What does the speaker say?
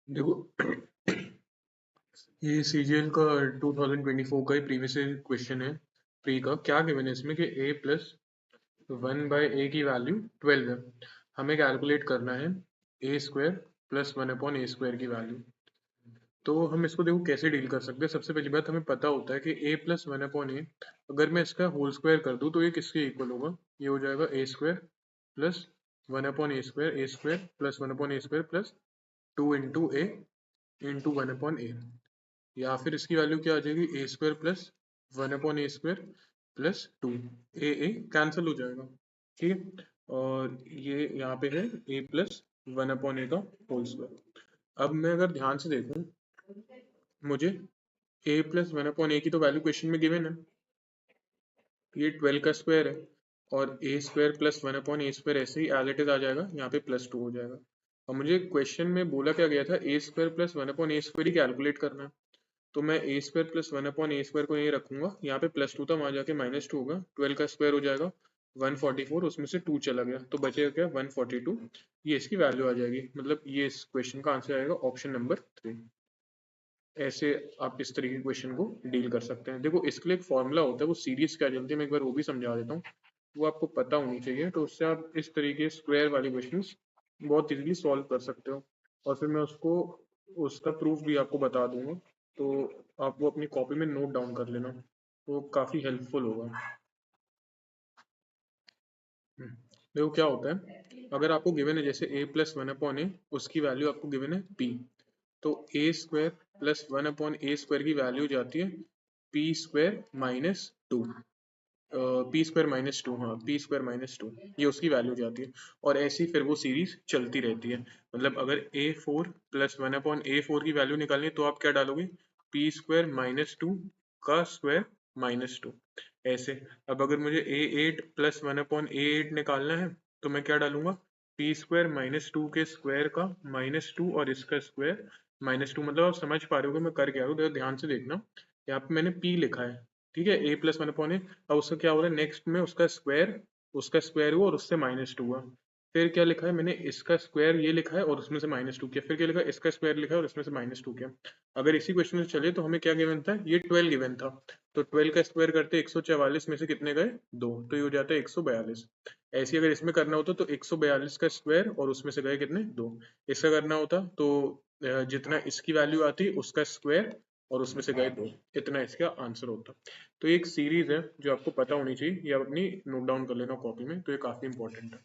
देखो ये सीजीएल का 2024 का ही प्रीवियस क्वेश्चन है। प्री का क्या गिवन है इसमें कि a प्लस 1/a की वैल्यू 12 है। हमें कैलकुलेट करना है a स्क्वायर प्लस 1/a² की वैल्यू। तो हम इसको देखो कैसे डील कर सकते हैं। सबसे पहली बात हमें पता होता है कि a प्लस 1/a, अगर मैं इसका होल स्क्वायर कर दूं तो ये किसके इक्वल होगा? ये हो जाएगा a square plus 1/a² plus 1/a² plus 2 into a into 1/a, या फिर इसकी वैल्यू क्या आ जाएगी? ए स्क्वायर प्लस 1/a² प्लस 2। ए कैंसिल हो जाएगा, ठीक है। और ये यहाँ पे है a प्लस 1/a का होल स्क्वायर। अब मैं अगर ध्यान से देखूं, मुझे a प्लस 1/a की तो वैल्यू क्वेश्चन में गिवन है, ये 12 का स्क्वायर है। और a स्क्वायर प्लस 1/a² ऐसे ही एज इट इज आ जाएगा, यहाँ पे प्लस 2 हो जाएगा। और मुझे क्वेश्चन में बोला क्या गया था? a square plus 1/a² he calculate करना है। तो मैं a स्क्वायर प्लस 1/a² को यही रखूंगा, यहाँ पे प्लस 2 था, वहां जाके -2 होगा। 12 का स्क्वायर हो जाएगा 144, उसमें से 2 चला गया तो बचेगा क्या? 142। ये इसकी वैल्यू आ जाएगी, मतलब ये इस क्वेश्चन का आंसर आएगा ऑप्शन नंबर 3। ऐसे आप इस तरीके के क्वेश्चन को डील कर सकते हैं। देखो इसके लिए एक फॉर्मूला होता है, वो सीरीज क्या चलती है, मैं एक बार वो भी समझा देता हूँ, वो आपको पता होनी चाहिए। तो उससे आप इस तरीके स्क्वायर वाले क्वेश्चंस बहुत इजीली सॉल्व कर सकते हो। और फिर मैं उसको उसका प्रूफ भी आपको बता दूंगा, तो आप वो अपनी कॉपी में नोट डाउन कर लेना, तो काफ़ी हेल्पफुल होगा। देखो क्या होता है, अगर आपको गिवन है जैसे a प्लस 1/a, उसकी वैल्यू आपको गिवन है p, तो a स्क्वायर प्लस 1/a² की वैल्यू जाती है p square minus 2। P square minus 2, हाँ पी स्क्वायर माइनस 2, ये उसकी वैल्यू जाती है। और ऐसी फिर वो सीरीज चलती रहती है। मतलब अगर a4 प्लस 1/a4 की वैल्यू निकालनी है तो आप क्या डालोगे? पी स्क्वायर माइनस 2 का स्क्वायर माइनस 2, ऐसे। अब अगर मुझे a8 प्लस 1/a8 निकालना है तो मैं क्या डालूंगा? पी स्क्वायर माइनस 2 के स्क्वायर का -2 और इसका स्क्वायर -2। मतलब आप समझ पा रहे हो कि मैं कर क्या रहा हूँ? ध्यान से देखना, यहाँ पे मैंने p लिखा है, ठीक है, a प्लस 1/a। अब उसका क्या हो रहा है? नेक्स्ट में उसका स्क्वायर हुआ और उससे -2 हुआ। फिर क्या लिखा है मैंने? इसका स्क्वायर ये लिखा है और उसमें से -2 किया। फिर क्या लिखा है? इसका स्क्वायर लिखा है और इसमें से -2 किया। अगर इसी क्वेश्चन से चले तो हमें क्या गिवन था? ये 12 गिवन था। तो 12 का स्क्वायर करते 144 में से कितने गए? 2, तो ये हो जाता है 142। ऐसे अगर इसमें करना होता तो 142 का स्क्वायर और उसमें से गए कितने? 2। इसका करना होता तो जितना इसकी वैल्यू आती उसका स्क्वायर और उसमें से गए 2, इतना इसका आंसर होता। तो ये एक सीरीज है जो आपको पता होनी चाहिए, ये आप अपनी नोट डाउन कर लेना कॉपी में, तो ये काफी इंपॉर्टेंट है।